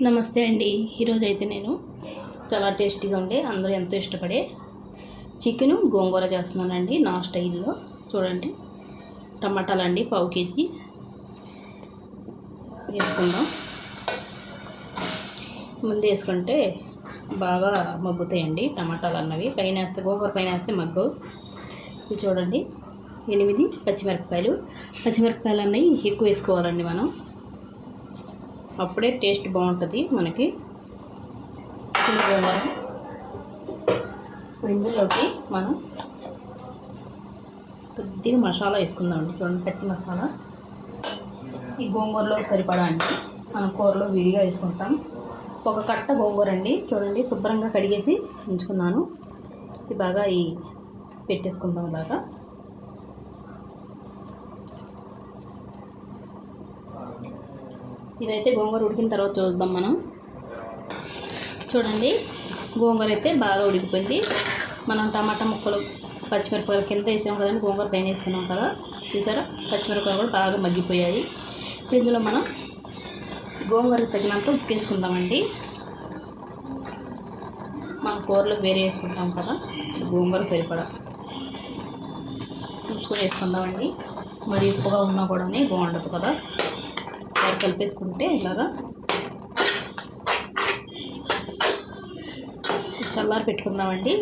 నమస్తే అండి. ఈరోజు అయితే నేను చాలా టేస్టీగా ఉండే అందరూ ఎంతో ఇష్టపడే చికెను గోంగూర చేస్తున్నానండి నా స్టైల్లో. చూడండి, టమాటాలు అండి 1/2 కేజీ వేసుకుందాం. ముందు వేసుకుంటే బాగా మగ్గుతాయండి టమాటాలు అన్నవి. పైన వేస్తే గోంగూర పైన వేస్తే మగ్గవు. ఇది చూడండి, 8 పచ్చిమిరపకాయలు అన్నవి ఎక్కువ వేసుకోవాలండి మనం, అప్పుడే టేస్ట్ బాగుంటుంది మనకి గోంగూర. ఇప్పుడు ఇందులోకి మనం కొద్దిగా మసాలా వేసుకుందామండి. చూడండి, పచ్చి మసాలా ఈ గోంగూరలో సరిపడా అండి. మనం కూరలో విడిగా వేసుకుంటాం. ఒక కట్ట గోంగూర అండి. చూడండి, శుభ్రంగా కడిగేసి ఉంచుకున్నాను. ఇది బాగా పెట్టేసుకుందాం ఇలాగా. ఇదైతే గోంగూర ఉడికిన తర్వాత చూద్దాం మనం. చూడండి, గోంగూర అయితే బాగా ఉడికిపోయింది. మనం టమాటా ముక్కలు పచ్చిమిరపకాయలు కింద వేసాం కదండి, గోంగూర పైన వేసుకున్నాం కదా, చూసారా పచ్చిమిరపకాయలు కూడా బాగా మగ్గిపోయాయి. ఇందులో మనం గోంగూరకు తగినంత ఉప్పు వేసుకుందామండి. మనం కూరలో వేరే వేసుకుంటాం కదా, గోంగూర సరిపడా చూసుకొని వేసుకుందామండి. మరి ఉప్పుగా ఉన్నా కూడా బాగుండదు కదా. కలిపేసుకుంటే ఇలాగా చల్లారి పెట్టుకుందామండి.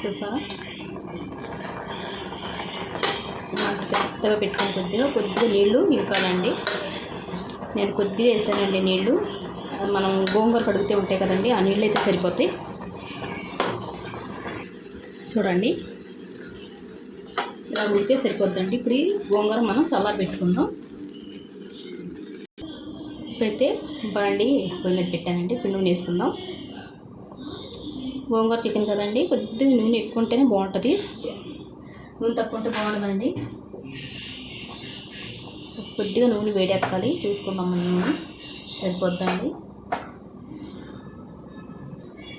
చూసారా, పెద్దగా పెట్టుకుని కొద్దిగా నీళ్ళు ఇంకానండి. నేను కొద్దిగా వేసానండి నీళ్ళు. మనం గోంగూర కడిగితే ఉంటాయి కదండి, ఆ నీళ్ళు అయితే సరిపోతాయి. చూడండి, ఇలా ఉడితే సరిపోద్దండి. ఇప్పుడు ఈ గోంగూర మనం చల్లారి పెట్టుకుందాం. ఇప్పుడైతే బాండి పొయ్యి మీద పెట్టానండి. ఇప్పుడు నూనె వేసుకుందాం. గోంగూర చికెన్ కదండి, కొద్దిగా నూనె ఎక్కువ ఉంటేనే బాగుంటుంది, నూనె తక్కువ ఉంటే బాగుంటుందండి. కొద్దిగా నూనె వేడెక్కాలి, చూసుకుందాం. నూనె సరిపోద్దండి.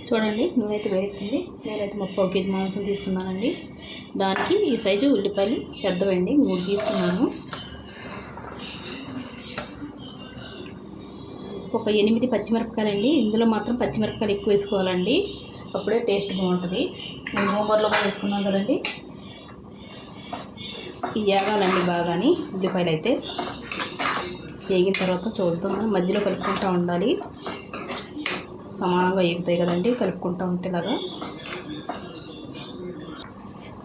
చూడండి, నూనె అయితే వేడెక్కింది. నేనైతే 1/2 కేజీ మాంసం తీసుకున్నానండి. దానికి ఈ సైజు ఉల్లిపాయలు పెద్దవండి 3 తీసుకున్నాను. ఒక 8 పచ్చిమిరపకాయలండి. ఇందులో మాత్రం పచ్చిమిరపకాయలు ఎక్కువ వేసుకోవాలండి, అప్పుడే టేస్ట్ బాగుంటుంది. నేను గోంగూరలో కూడా వేసుకున్నాను కదండి. ఇది వేగాలండి బాగాని. ఉల్లిపాయలు అయితే వేగిన తర్వాత చూద్దాం. మధ్యలో కలుపుకుంటూ ఉండాలి, సమానంగా వేగుతాయి కదండి కలుపుకుంటూ ఉంటే ఇలాగా.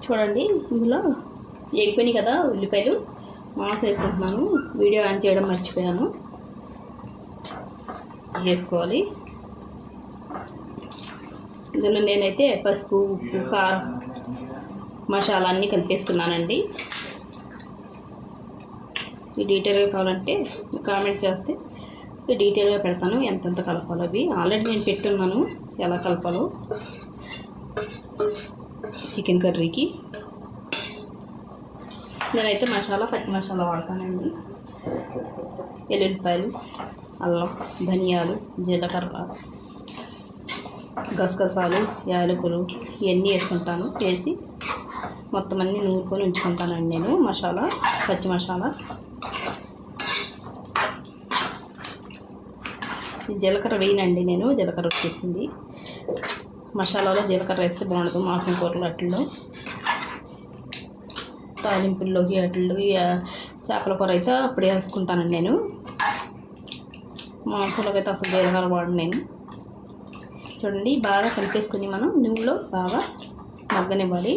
చూడండి, ఇందులో వేగిపోయినాయి కదా ఉల్లిపాయలు. మాంసం వేసుకుంటున్నాను, వీడియో ఆన్ చేయడం మర్చిపోయాను. వేసుకోవాలి. ఇందులో నేనైతే పసుపు, ఉప్పు, కారం, మసాలా అన్నీ కలిపేసుకున్నానండి. ఈ డీటెయిల్గా కావాలంటే కామెంట్ చేస్తే డీటెయిల్గా పెడతాను, ఎంతెంత కలపాలో. అవి ఆల్రెడీ నేను పెట్టున్నాను ఎలా కలపాలో చికెన్ కర్రీకి. నేనైతే పచ్చి మసాలా వాడతానండి. ఎల్లుల్లిపాయలు, అల్లం, ధనియాలు, జీలకర్ర, గసగసాలు, యాలకులు ఇవన్నీ వేసుకుంటాను. వేసి మొత్తం అన్నీ నూరుకొని ఉంచుకుంటానండి నేను. పచ్చి మసాలా, జీలకర్ర వేయనండి నేను, జీలకర్ర వచ్చేసింది. మసాలాలో జీలకర్ర వేస్తే బాగుండదు మాంసం కూరలు అట్లలో, తాలింపుల్లోకి అట్లకి. చేపల కూర అయితే అప్పుడు వేసుకుంటానండి నేను. మాంసంలోకి అయితే అసలు జీలకర్ర వాడను నేను. చూడండి, బాగా కలిపేసుకుని మనం నూనెలో బాగా మగ్గనివ్వాలి.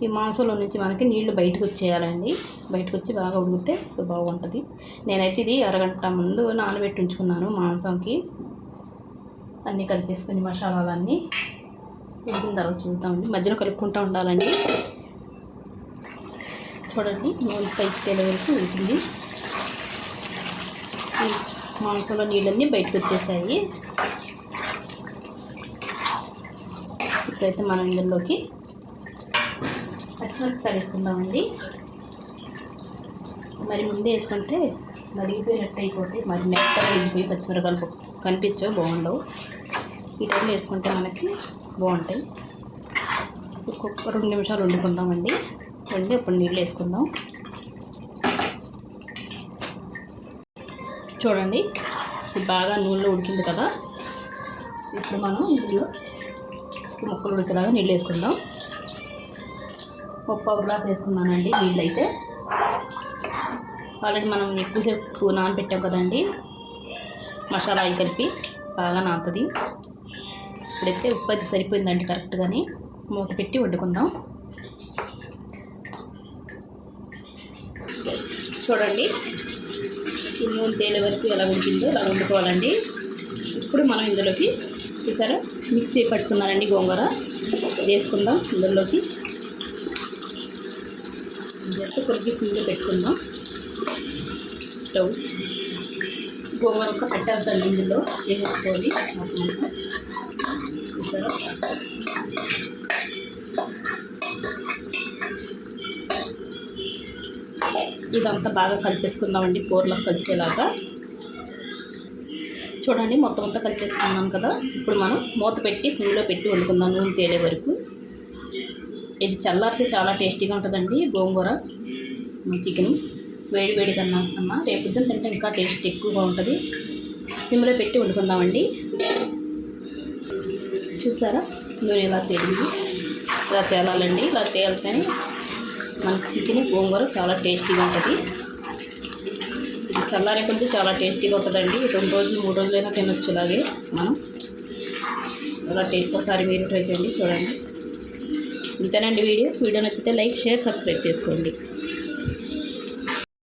ఈ మాంసంలో నుంచి మనకి నీళ్లు బయటకు వచ్చేయాలండి. బయటకు వచ్చి బాగా ఉడికితే బాగుంటుంది. నేనైతే ఇది అరగంట ముందు నానబెట్టి ఉంచుకున్నాను మాంసంకి. అన్నీ కలిపేసుకుని మసాలాలన్నీ ఉడికిన తర్వాత చూద్దామండి. మధ్యలో కలుపుకుంటూ ఉండాలండి. చూడండి, నూనె పైకి తేలే వరకు ఉడికింది. మాంసంలో నీళ్ళన్నీ బయటకు వచ్చేసాయి. ఇప్పుడైతే మనం ఇందులోకి పచ్చిమిరపకాయలు వేసుకుందామండి. మరి ముందే వేసుకుంటే నలిగిపోయినట్టు అయిపోతాయి, మరి మెత్తగా వేగిపోయి పచ్చిమిరపకాయలు కనిపించవు, బాగుండవు. ఈ టైంలో వేసుకుంటే మనకి బాగుంటాయి. ఒక్కొక్క 2 నిమిషాలు వండుకుందామండి. ఇప్పుడు నీళ్ళు వేసుకుందాం. చూడండి ఇది బాగా నూనెలో ఉడికింది కదా. ఇప్పుడు మనం ఇందులో ముక్కలు ఉడికేలాగా నీళ్ళు వేసుకుందాం. పావు గ్లాస్ వేసుకున్నానండి నీళ్ళు. అయితే ఆల్రెడీ మనం ఎక్కువసేపు నానబెట్టాం కదండి, మసాలా అవి కలిపి బాగా నానుతుంది. ఇప్పుడైతే ఉప్పు అయితే సరిపోయిందండి కరెక్ట్గాని. మూత పెట్టి వండుకుందాం. చూడండి ఈ నూనె తేలే వరకు ఎలా ఉడికిందో అలా వండుకోవాలండి. ఇప్పుడు మనం ఇందులోకి చూసారా మిక్సీ పట్టుకున్నానండి గోంగూర వేసుకుందాం. ఇందులోకి జస్ట్ కొద్దిగా సిమ్లో పెట్టుకుందాం స్టవ్. గోంగూర ఒక పెట్టేద్దండి ఇందులో వేసుకోవాలి. చూసారా ఇదంతా బాగా కలిపేసుకుందామండి కూరలో కలిసేలాగా. చూడండి మొత్తం అంతా కలిపేసుకున్నాం కదా. ఇప్పుడు మనం మూత పెట్టి సిమ్లో పెట్టి వండుకుందాం నూనె తేలే వరకు. ఇది చల్లారితే చాలా టేస్టీగా ఉంటుందండి గోంగూర చికెన్. వేడి వేడి కన్నా రేపు తింటే ఇంకా టేస్ట్ ఎక్కువగా ఉంటుంది. సిమ్లో పెట్టి వండుకుందామండి. చూసారా నూనె ఇలా తేలింది. ఇలా తేలాలండి. ఇలా తేలితేనే మనకి చికెన్ గోంగూర చాలా టేస్టీగా ఉంటుంది. ఇది చల్లారే కొంచెం చాలా టేస్టీగా ఉంటుందండి. 2 రోజులు 3 రోజులైనా తినొచ్చు. ఇలాగే మనం అలా ఒకసారి మీరు ట్రై చేయండి. చూడండి ఇంతేనండి వీడియో నచ్చితే లైక్, షేర్, సబ్స్క్రైబ్ చేసుకోండి.